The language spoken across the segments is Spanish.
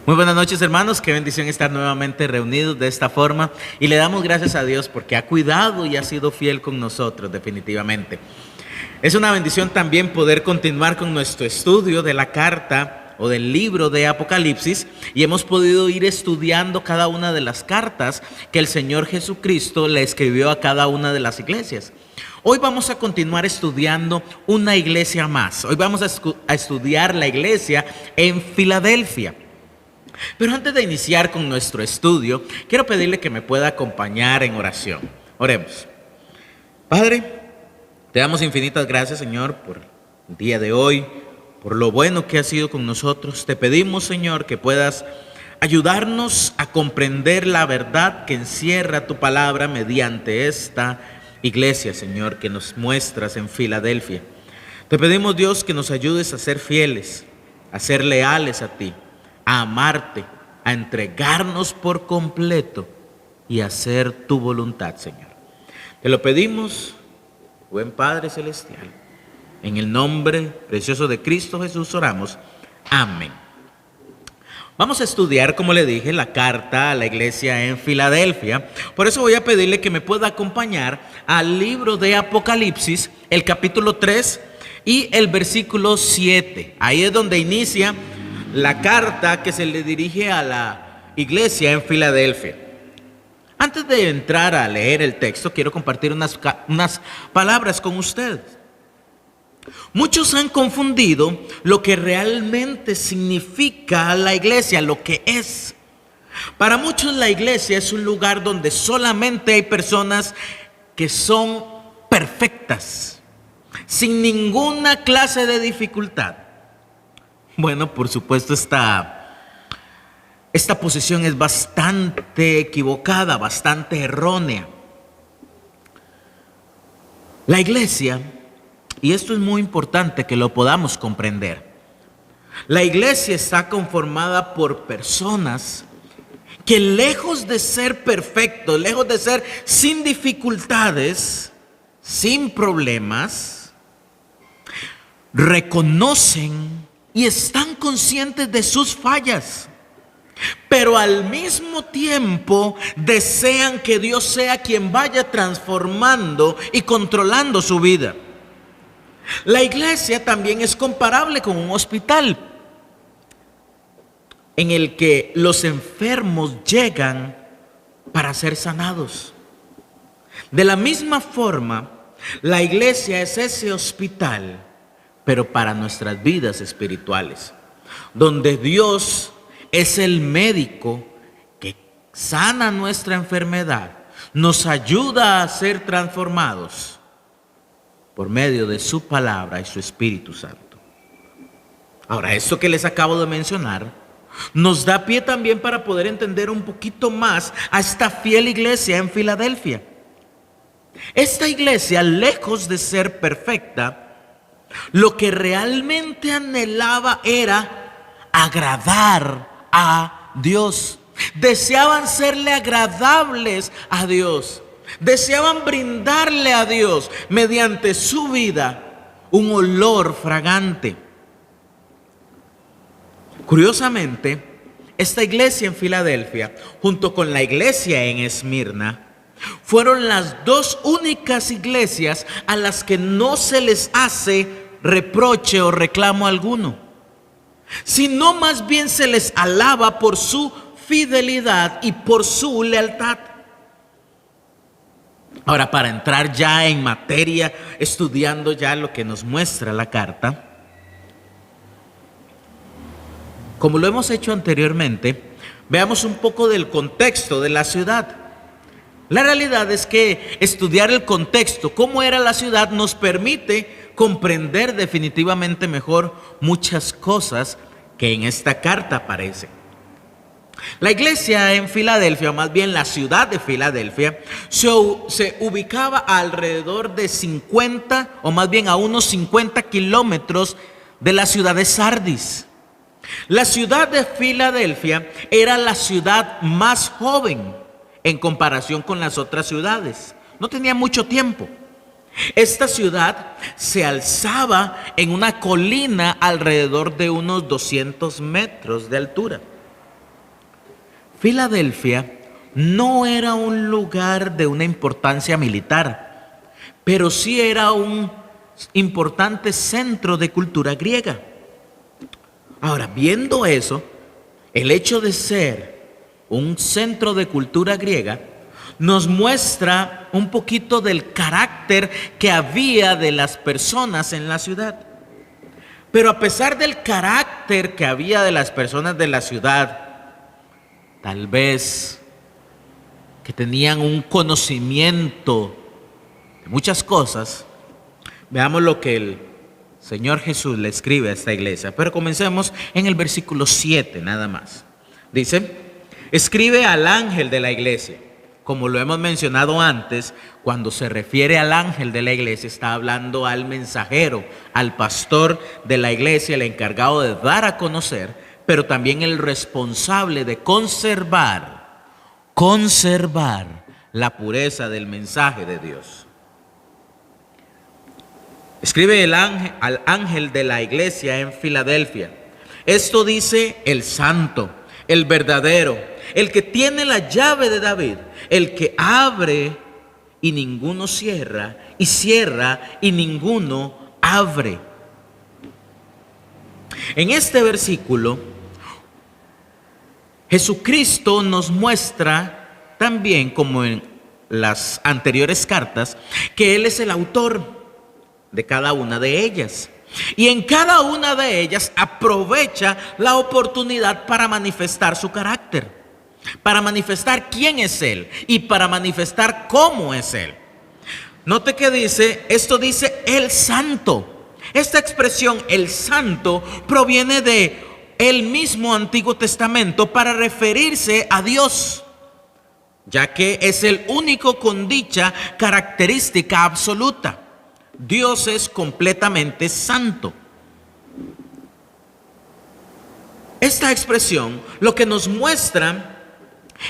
Muy buenas noches, hermanos, qué bendición estar nuevamente reunidos de esta forma y le damos gracias a Dios porque ha cuidado y ha sido fiel con nosotros definitivamente. Es una bendición también poder continuar con nuestro estudio de la carta o del libro de Apocalipsis y hemos podido ir estudiando cada una de las cartas que el Señor Jesucristo le escribió a cada una de las iglesias. Hoy vamos a continuar estudiando una iglesia más. Hoy vamos a estudiar la iglesia en Filadelfia. Pero antes de iniciar con nuestro estudio, quiero pedirle que me pueda acompañar en oración. Oremos. Padre, te damos infinitas gracias, Señor, por el día de hoy, por lo bueno que has sido con nosotros. Te pedimos, Señor, que puedas ayudarnos a comprender la verdad que encierra tu palabra mediante esta iglesia, Señor, que nos muestras en Filadelfia. Te pedimos, Dios, que nos ayudes a ser fieles, a ser leales a ti, a amarte, a entregarnos por completo y a hacer tu voluntad, Señor. Te lo pedimos, buen Padre Celestial. En el nombre precioso de Cristo Jesús oramos. Amén. Vamos a estudiar, como le dije, la carta a la iglesia en Filadelfia. Por eso voy a pedirle que me pueda acompañar al libro de Apocalipsis, el capítulo 3 y el versículo 7. Ahí es donde inicia la carta que se le dirige a la iglesia en Filadelfia. Antes de entrar a leer el texto, quiero compartir unas palabras con ustedes. Muchos han confundido lo que realmente significa la iglesia, lo que es. Para muchos la iglesia es un lugar donde solamente hay personas que son perfectas, sin ninguna clase de dificultad. Bueno, por supuesto, esta posición es bastante equivocada, bastante errónea. La iglesia, y esto es muy importante que lo podamos comprender, la iglesia está conformada por personas que lejos de ser perfectos, lejos de ser sin dificultades, sin problemas, reconocen y están conscientes de sus fallas, pero al mismo tiempo desean que Dios sea quien vaya transformando y controlando su vida. La iglesia también es comparable con un hospital en el que los enfermos llegan para ser sanados. De la misma forma, la iglesia es ese hospital, pero para nuestras vidas espirituales, donde Dios es el médico que sana nuestra enfermedad, nos ayuda a ser transformados por medio de su palabra y su Espíritu Santo. Ahora, esto que les acabo de mencionar nos da pie también para poder entender un poquito más a esta fiel iglesia en Filadelfia. Esta iglesia, lejos de ser perfecta, lo que realmente anhelaba era agradar a Dios. Deseaban serle agradables a Dios. Deseaban brindarle a Dios mediante su vida un olor fragante. Curiosamente, esta iglesia en Filadelfia, junto con la iglesia en Esmirna, fueron las dos únicas iglesias a las que no se les hace reproche o reclamo alguno, sino más bien se les alaba por su fidelidad y por su lealtad. Ahora, para entrar ya en materia, estudiando ya lo que nos muestra la carta, como lo hemos hecho anteriormente, veamos un poco del contexto de la ciudad. La realidad es que estudiar el contexto, cómo era la ciudad, nos permite comprender definitivamente mejor muchas cosas que en esta carta aparecen. La iglesia en Filadelfia, o más bien la ciudad de Filadelfia, se ubicaba alrededor de 50, o más bien a unos 50 kilómetros de la ciudad de Sardis. La ciudad de Filadelfia era la ciudad más joven en comparación con las otras ciudades. No tenía mucho tiempo. Esta ciudad se alzaba en una colina alrededor de unos 200 metros de altura. Filadelfia no era un lugar de una importancia militar, pero sí era un importante centro de cultura griega. Ahora, viendo eso, el hecho de ser un centro de cultura griega nos muestra un poquito del carácter que había de las personas en la ciudad. Pero a pesar del carácter que había de las personas de la ciudad, tal vez que tenían un conocimiento de muchas cosas, veamos lo que el Señor Jesús le escribe a esta iglesia. Pero comencemos en el versículo 7 nada más. Dice: escribe al ángel de la iglesia. Como lo hemos mencionado antes, cuando se refiere al ángel de la iglesia, está hablando al mensajero, al pastor de la iglesia, el encargado de dar a conocer, pero también el responsable de conservar la pureza del mensaje de Dios. Escribe al ángel de la iglesia en Filadelfia. Esto dice el santo, el verdadero, el que tiene la llave de David, el que abre y ninguno cierra, y cierra y ninguno abre. En este versículo, Jesucristo nos muestra también, como en las anteriores cartas, que Él es el autor de cada una de ellas. Y en cada una de ellas aprovecha la oportunidad para manifestar su carácter, para manifestar quién es Él y para manifestar cómo es Él. Note que esto dice el santo. Esta expresión, el santo, proviene de el mismo Antiguo Testamento para referirse a Dios, ya que es el único con dicha característica absoluta. Dios es completamente santo. Esta expresión lo que nos muestra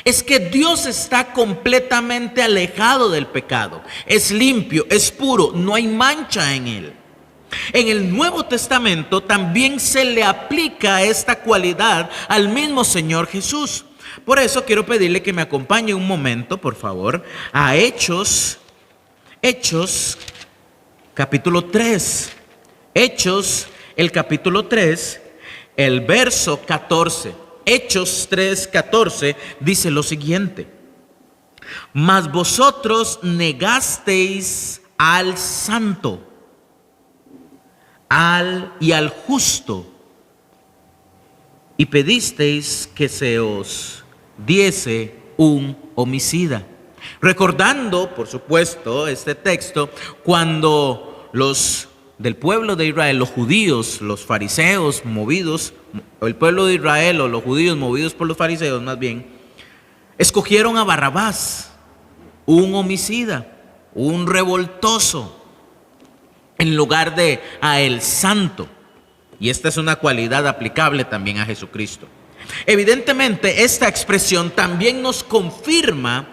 es que Dios está completamente alejado del pecado. Es limpio, es puro, no hay mancha en él. En el Nuevo Testamento también se le aplica esta cualidad al mismo Señor Jesús. Por eso quiero pedirle que me acompañe un momento, por favor, a Hechos capítulo 3. Hechos, el capítulo 3, el verso 14. Hechos 3:14 dice lo siguiente: mas vosotros negasteis al santo, al justo, y pedisteis que se os diese un homicida. Recordando, por supuesto, este texto, cuando los del pueblo de Israel, los judíos, los fariseos movidos, o el pueblo de Israel o los judíos movidos por los fariseos más bien, escogieron a Barrabás, un homicida, un revoltoso, en lugar de a el santo. Y esta es una cualidad aplicable también a Jesucristo. Evidentemente, esta expresión también nos confirma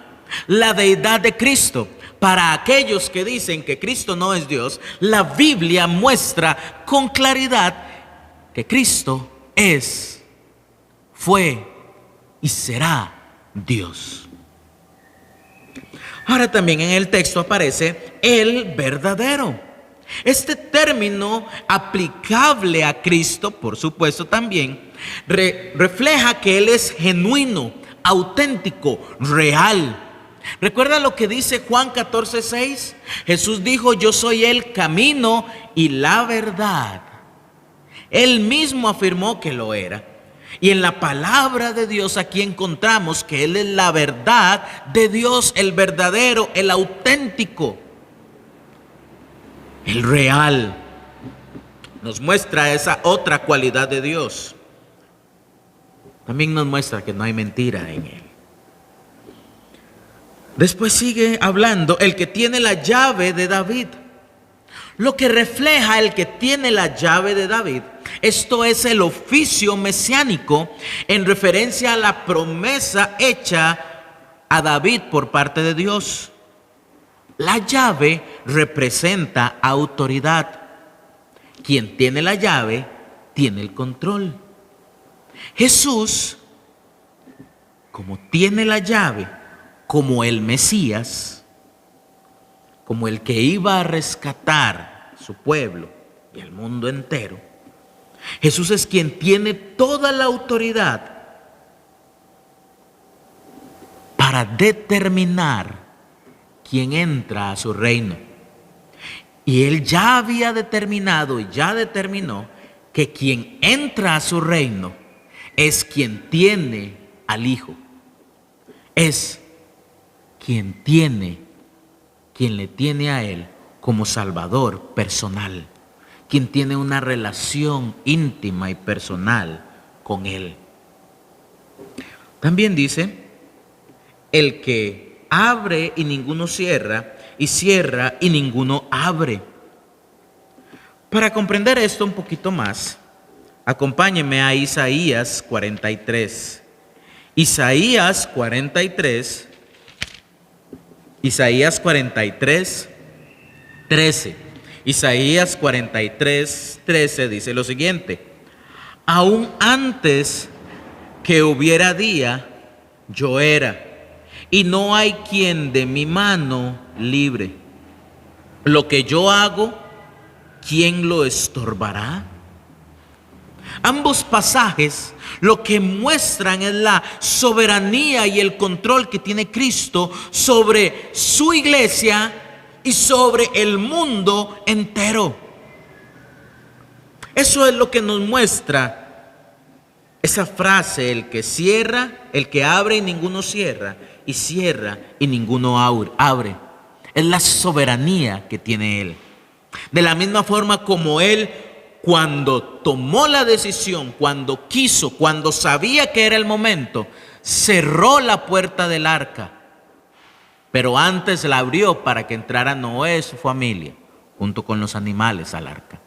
la deidad de Cristo. Para aquellos que dicen que Cristo no es Dios, la Biblia muestra con claridad que Cristo es, fue y será Dios. Ahora también en el texto aparece el verdadero. Este término aplicable a Cristo, por supuesto también, refleja que Él es genuino, auténtico, real. ¿Recuerda lo que dice Juan 14:6? Jesús dijo: yo soy el camino y la verdad. Él mismo afirmó que lo era. Y en la palabra de Dios aquí encontramos que Él es la verdad de Dios, el verdadero, el auténtico, el real. Nos muestra esa otra cualidad de Dios. También nos muestra que no hay mentira en Él. Después sigue hablando el que tiene la llave de David. Lo que refleja el que tiene la llave de David, esto es el oficio mesiánico en referencia a la promesa hecha a David por parte de Dios. La llave representa autoridad. Quien tiene la llave tiene el control. Jesús, como tiene la llave, como el Mesías, como el que iba a rescatar su pueblo y el mundo entero, Jesús es quien tiene toda la autoridad para determinar quién entra a su reino. Y Él ya había determinado y ya determinó que quien entra a su reino es quien tiene al Hijo. Es quien le tiene a Él como Salvador personal, quien tiene una relación íntima y personal con Él. También dice, el que abre y ninguno cierra, y cierra y ninguno abre. Para comprender esto un poquito más, acompáñenme a Isaías 43. Isaías 43, 13. Isaías 43, 13 dice lo siguiente: aún antes que hubiera día, yo era, y no hay quien de mi mano libre. Lo que yo hago, ¿quién lo estorbará? Ambos pasajes lo que muestran es la soberanía y el control que tiene Cristo sobre su iglesia y sobre el mundo entero. Eso es lo que nos muestra esa frase: el que cierra, el que abre y ninguno cierra, y cierra y ninguno abre. Es la soberanía que tiene Él. De la misma forma como Él, cuando tomó la decisión, cuando quiso, cuando sabía que era el momento, cerró la puerta del arca, pero antes la abrió para que entrara Noé y su familia, junto con los animales, al arca.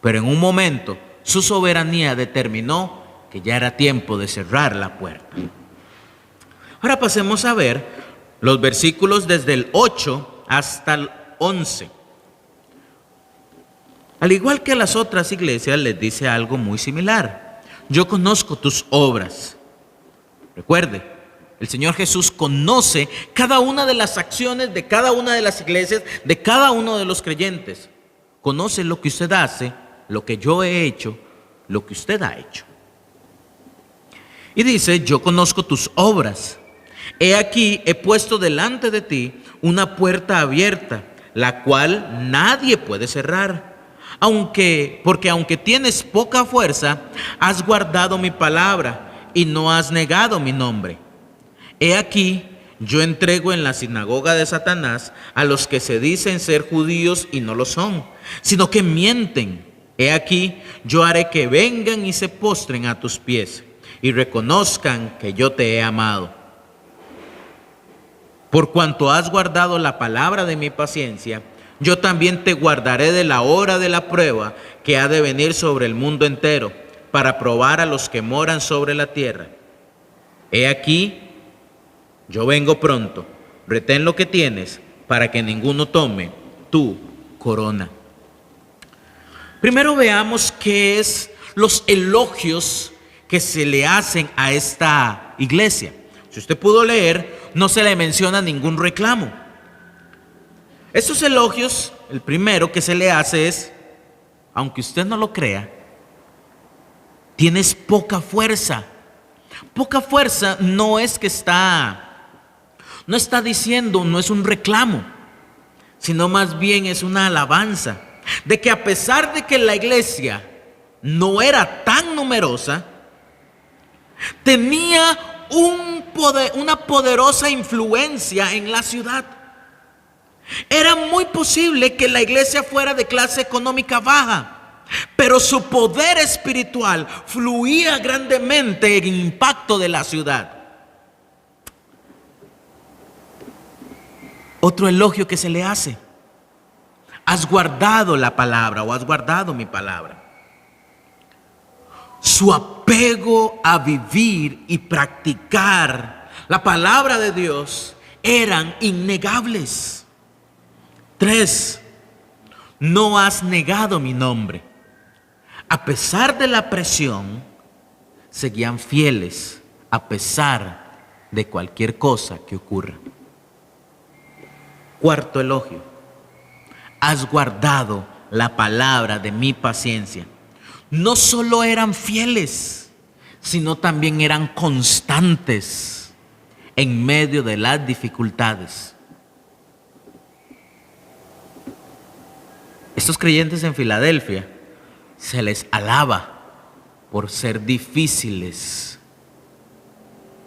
Pero en un momento, su soberanía determinó que ya era tiempo de cerrar la puerta. Ahora pasemos a ver los versículos desde el 8 hasta el 11. Al igual que a las otras iglesias, les dice algo muy similar: yo conozco tus obras. Recuerde, el Señor Jesús conoce cada una de las acciones de cada una de las iglesias, de cada uno de los creyentes. Conoce lo que usted hace, lo que yo he hecho, lo que usted ha hecho. Y dice: yo conozco tus obras. He aquí, he puesto delante de ti una puerta abierta, la cual nadie puede cerrar. Porque aunque tienes poca fuerza, has guardado mi palabra y no has negado mi nombre. He aquí, yo entrego en la sinagoga de Satanás a los que se dicen ser judíos y no lo son, sino que mienten. He aquí, yo haré que vengan y se postren a tus pies y reconozcan que yo te he amado. Por cuanto has guardado la palabra de mi paciencia, yo también te guardaré de la hora de la prueba que ha de venir sobre el mundo entero, para probar a los que moran sobre la tierra. He aquí, yo vengo pronto. Retén lo que tienes, para que ninguno tome tu corona. Primero veamos qué es los elogios que se le hacen a esta iglesia. Si usted pudo leer, no se le menciona ningún reclamo. Estos elogios, el primero que se le hace es: aunque usted no lo crea, tienes poca fuerza. Poca fuerza no es que no está diciendo, no es un reclamo, sino más bien es una alabanza de que a pesar de que la iglesia no era tan numerosa, tenía una poderosa influencia en la ciudad. Era muy posible que la iglesia fuera de clase económica baja, pero su poder espiritual fluía grandemente en el impacto de la ciudad. Otro elogio que se le hace: has guardado la palabra, o has guardado mi palabra. Su apego a vivir y practicar la palabra de Dios eran innegables. 3. No has negado mi nombre. A pesar de la presión, seguían fieles a pesar de cualquier cosa que ocurra. Cuarto elogio: has guardado la palabra de mi paciencia. No solo eran fieles, sino también eran constantes en medio de las dificultades. Estos creyentes en Filadelfia se les alaba por ser difíciles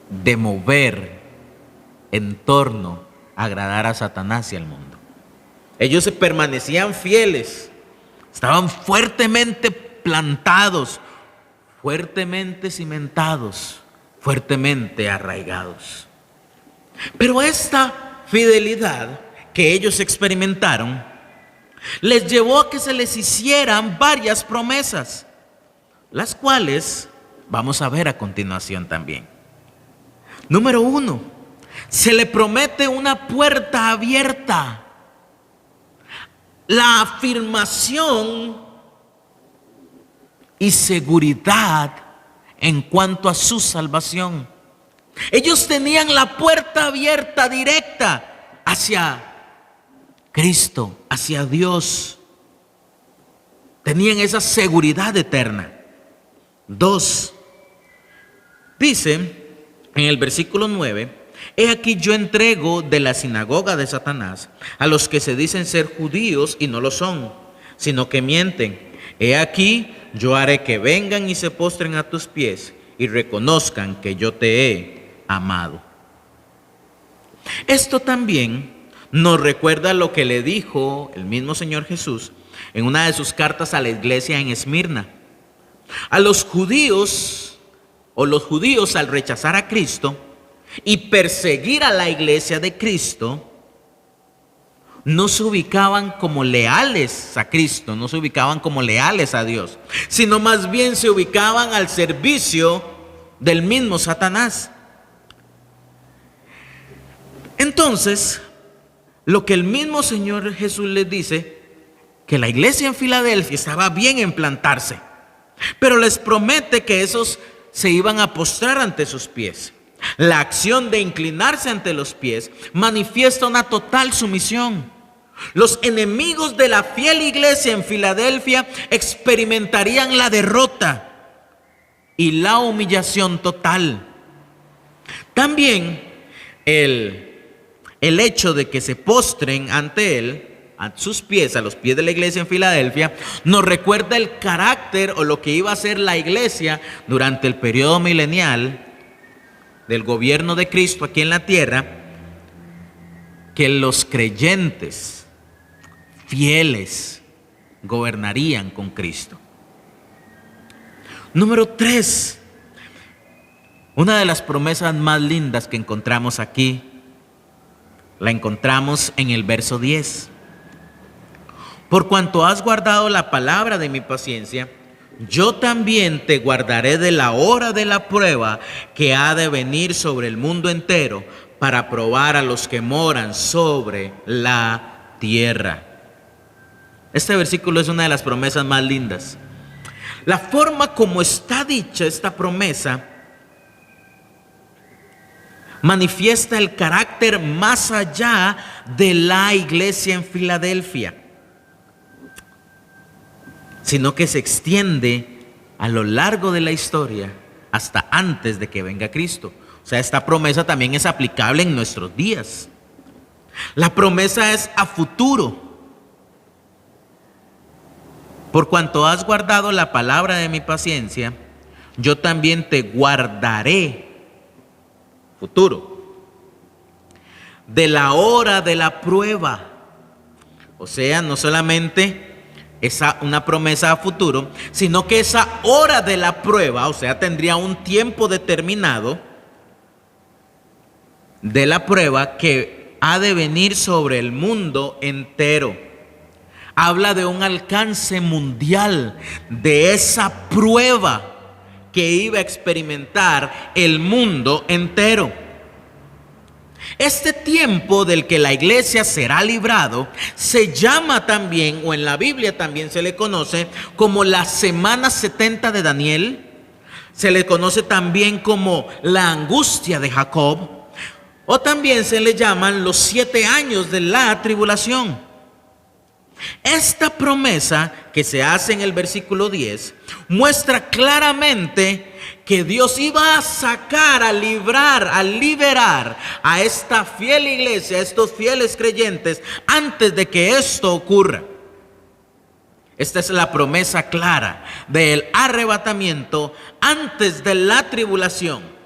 de mover en torno a agradar a Satanás y al mundo. Ellos se permanecían fieles, estaban fuertemente plantados, fuertemente cimentados, fuertemente arraigados. Pero esta fidelidad que ellos experimentaron les llevó a que se les hicieran varias promesas, las cuales vamos a ver a continuación también. Número 1, se le promete una puerta abierta, la afirmación y seguridad en cuanto a su salvación. Ellos tenían la puerta abierta directa hacia Cristo, hacia Dios. Tenían esa seguridad eterna. 2, dice en el versículo 9: he aquí yo entrego de la sinagoga de Satanás a los que se dicen ser judíos y no lo son, sino que mienten. He aquí yo haré que vengan y se postren a tus pies y reconozcan que yo te he amado. Esto también nos recuerda lo que le dijo el mismo Señor Jesús en una de sus cartas a la iglesia en Esmirna. A los judíos, los judíos al rechazar a Cristo y perseguir a la iglesia de Cristo, no se ubicaban como leales a Cristo, no se ubicaban como leales a Dios, sino más bien se ubicaban al servicio del mismo Satanás. Entonces, lo que el mismo Señor Jesús les dice, que la iglesia en Filadelfia estaba bien en plantarse, pero les promete que esos se iban a postrar ante sus pies. La acción de inclinarse ante los pies manifiesta una total sumisión. Los enemigos de la fiel iglesia en Filadelfia experimentarían la derrota y la humillación total. También el hecho de que se postren ante él, a sus pies, a los pies de la iglesia en Filadelfia, nos recuerda el carácter o lo que iba a ser la iglesia durante el periodo milenial del gobierno de Cristo aquí en la tierra, que los creyentes fieles gobernarían con Cristo. Número 3, una de las promesas más lindas que encontramos aquí, la encontramos en el verso 10. Por cuanto has guardado la palabra de mi paciencia, yo también te guardaré de la hora de la prueba que ha de venir sobre el mundo entero para probar a los que moran sobre la tierra. Este versículo es una de las promesas más lindas. La forma como está dicha esta promesa manifiesta el carácter más allá de la iglesia en Filadelfia, sino que se extiende a lo largo de la historia hasta antes de que venga Cristo. O sea, esta promesa también es aplicable en nuestros días. La promesa es a futuro. Por cuanto has guardado la palabra de mi paciencia, yo también te guardaré, futuro, de la hora de la prueba. O sea, no solamente una promesa a futuro, sino que esa hora de la prueba, o sea, tendría un tiempo determinado de la prueba que ha de venir sobre el mundo entero. Habla de un alcance mundial de esa prueba que iba a experimentar el mundo entero. Este tiempo del que la iglesia será librado se llama también, o en la Biblia también se le conoce como la semana 70 de Daniel. Se le conoce también como la angustia de Jacob. O también se le llaman los 7 años de la tribulación. Esta promesa que se hace en el versículo 10 muestra claramente que Dios iba a sacar, a librar, a liberar a esta fiel iglesia, a estos fieles creyentes, antes de que esto ocurra. Esta es la promesa clara del arrebatamiento antes de la tribulación.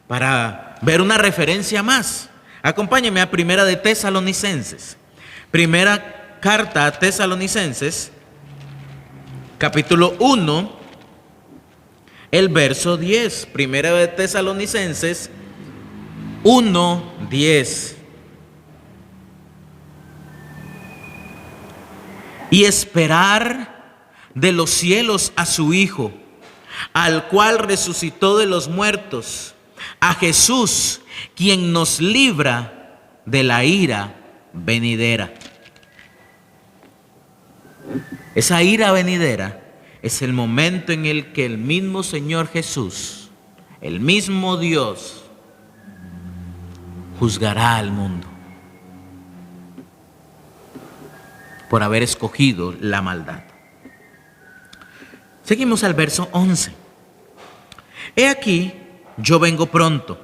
Para ver una referencia más, acompáñame a Primera de Tesalonicenses. Primera carta a Tesalonicenses, capítulo 1, el verso 10. Primera de Tesalonicenses 1, 10. Y esperar de los cielos a su Hijo, al cual resucitó de los muertos, a Jesús, quien nos libra de la ira venidera. Esa ira venidera es el momento en el que el mismo Señor Jesús, el mismo Dios, juzgará al mundo por haber escogido la maldad. Seguimos al verso 11. He aquí, yo vengo pronto.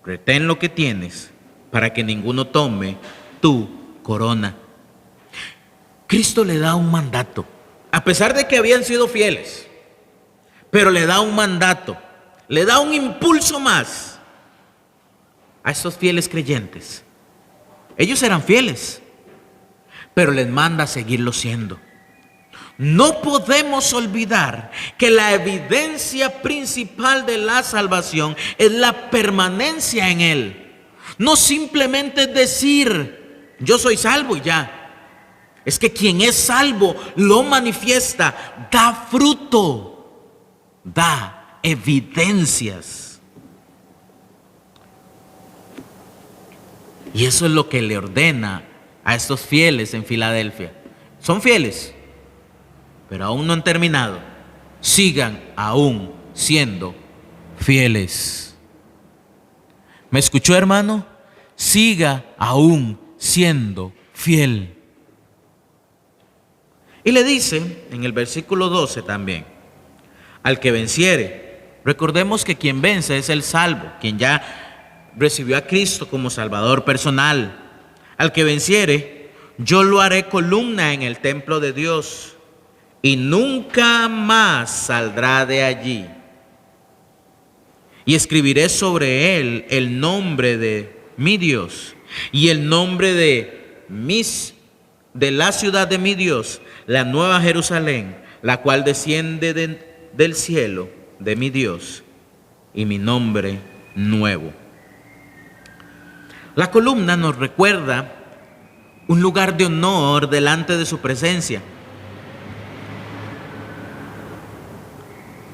Retén lo que tienes, para que ninguno tome tu corona. Cristo le da un mandato, a pesar de que habían sido fieles, pero le da un mandato, le da un impulso más a estos fieles creyentes. Ellos eran fieles, pero les manda a seguirlo siendo. No podemos olvidar que la evidencia principal de la salvación es la permanencia en Él. No simplemente decir, yo soy salvo y ya. Es que quien es salvo lo manifiesta, da fruto, da evidencias. Y eso es lo que le ordena a estos fieles en Filadelfia. Son fieles, pero aún no han terminado. Sigan aún siendo fieles. ¿Me escuchó, hermano? Siga aún siendo fiel. Y le dice en el versículo 12 también, al que venciere. Recordemos que quien vence es el salvo, quien ya recibió a Cristo como Salvador personal. Al que venciere, yo lo haré columna en el templo de Dios, y nunca más saldrá de allí. Y escribiré sobre él el nombre de mi Dios y el nombre de la ciudad de mi Dios, la nueva Jerusalén, la cual desciende del cielo de mi Dios, y mi nombre nuevo. La columna nos recuerda un lugar de honor delante de su presencia,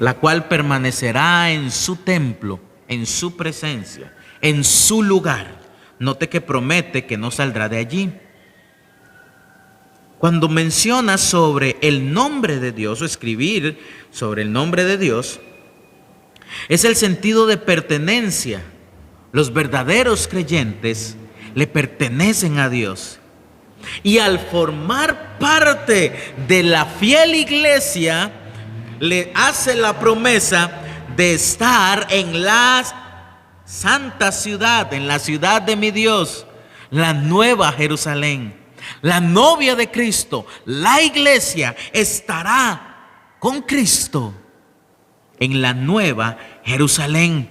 la cual permanecerá en su templo, en su presencia, en su lugar. Note que promete que no saldrá de allí. Cuando menciona sobre el nombre de Dios, o escribir sobre el nombre de Dios, es el sentido de pertenencia. Los verdaderos creyentes le pertenecen a Dios. Y al formar parte de la fiel iglesia, le hace la promesa de estar en la santa ciudad, en la ciudad de mi Dios, la nueva Jerusalén. La novia de Cristo, la iglesia, estará con Cristo en la nueva Jerusalén.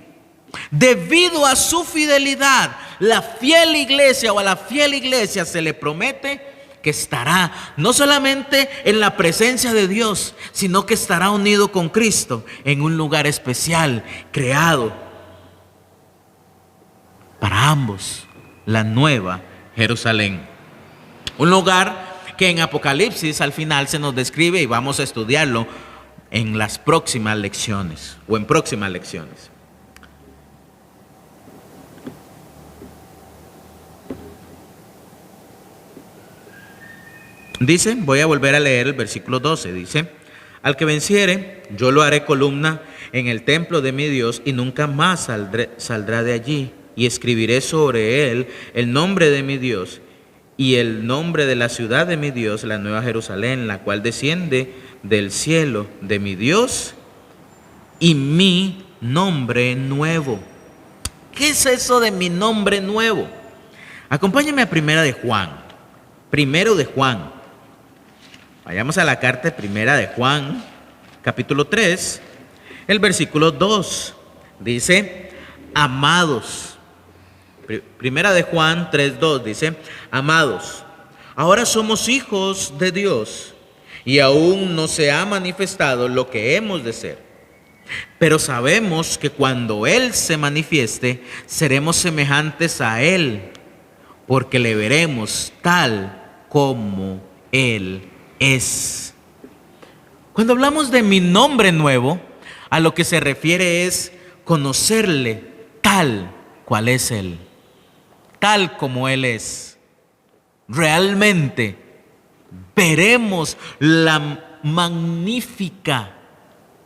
Debido a su fidelidad, la fiel iglesia o a la fiel iglesia se le promete que estará no solamente en la presencia de Dios, sino que estará unido con Cristo en un lugar especial, creado para ambos, la nueva Jerusalén. Un lugar que en Apocalipsis al final se nos describe y vamos a estudiarlo en las próximas lecciones o en próximas lecciones. Dice, voy a volver a leer el versículo 12, dice, al que venciere, yo lo haré columna en el templo de mi Dios y nunca más saldrá de allí. y escribiré sobre él el nombre de mi Dios y el nombre de la ciudad de mi Dios, la nueva Jerusalén, la cual desciende del cielo de mi Dios, y mi nombre nuevo. ¿Qué es eso de mi nombre nuevo? Acompáñame a Primero de Juan. Vayamos a la carta de Primera de Juan, capítulo 3, el versículo 2. Dice, amados. Primera de Juan 3:2 dice, amados, ahora somos hijos de Dios y aún no se ha manifestado lo que hemos de ser. Pero sabemos que cuando Él se manifieste, seremos semejantes a Él, porque le veremos tal como Él es. Cuando hablamos de mi nombre nuevo, a lo que se refiere es conocerle tal cual es Él, tal como Él es. Realmente veremos la magnífica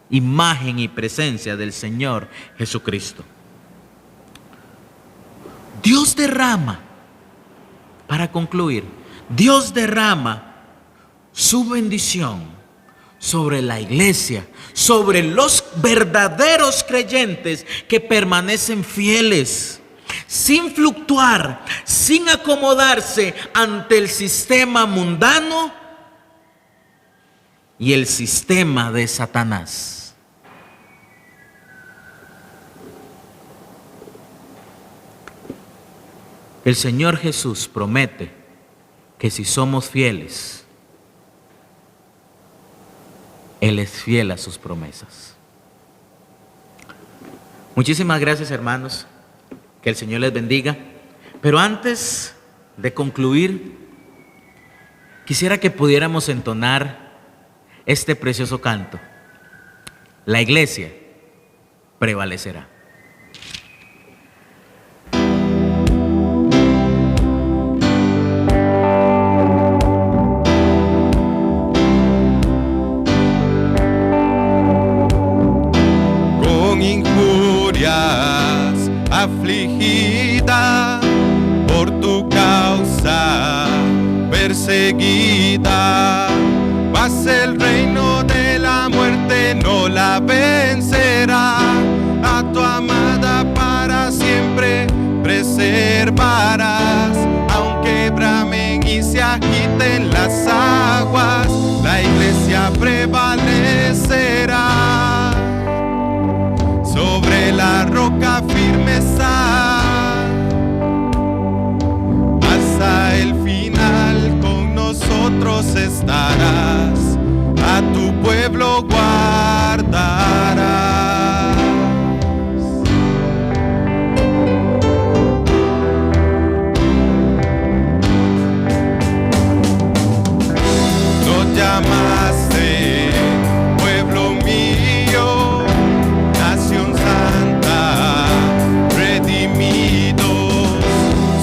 imagen y presencia del Señor Jesucristo. Dios derrama, para concluir, Dios derrama su bendición sobre la iglesia, sobre los verdaderos creyentes que permanecen fieles, sin fluctuar, sin acomodarse ante el sistema mundano y el sistema de Satanás. El Señor Jesús promete que si somos fieles, Él es fiel a sus promesas. Muchísimas gracias, hermanos. Que el Señor les bendiga. Pero antes de concluir, quisiera que pudiéramos entonar este precioso canto. La iglesia prevalecerá. Afligida por tu causa, perseguida, mas el reino de la muerte no la vencerá. A tu amada para siempre preservarás, aunque bramen y se agiten las aguas, la iglesia prevalecerá. Sobre la roca firme está, hasta el final con nosotros estarás, a tu pueblo guardarás. Nos llamaste pueblo mío, nación santa, redimidos,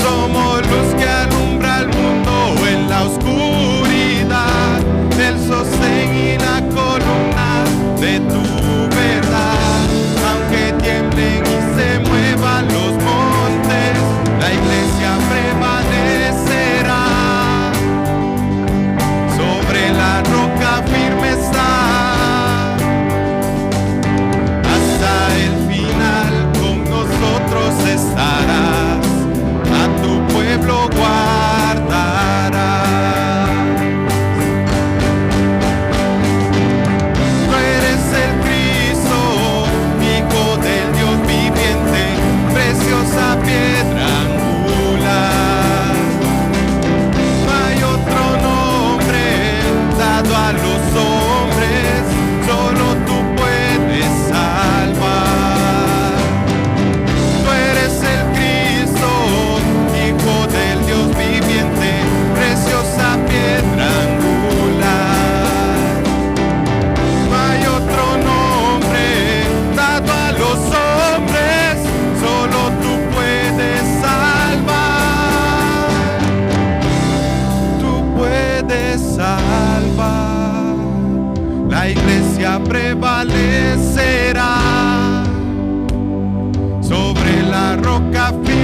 somos los que alumbra el mundo en la oscuridad, el sostén y la columna de tu verdad. Aunque tiemblen y se muevan los montes, la iglesia prevalecerá. Sobre la roca firme está, estarás, a tu pueblo guardarás. Tú eres el Cristo, Hijo del Dios viviente, preciosa piedra angular. No hay otro nombre dado a los hombres, solo tú puedes salvar. Piedra angular, no hay otro nombre dado a los hombres, solo tú puedes salvar, tú puedes salvar. La iglesia prevalecerá, sobre la roca firme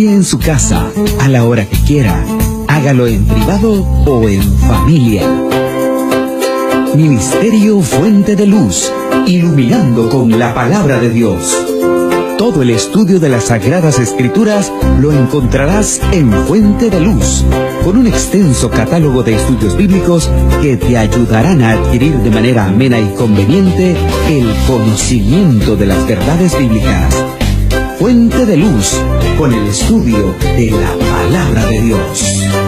Estudie en su casa, a la hora que quiera. Hágalo en privado o en familia. Ministerio Fuente de Luz, iluminando con la palabra de Dios. Todo el estudio de las Sagradas Escrituras lo encontrarás en Fuente de Luz, con un extenso catálogo de estudios bíblicos que te ayudarán a adquirir de manera amena y conveniente el conocimiento de las verdades bíblicas. Fuente de Luz, con el estudio de la palabra de Dios.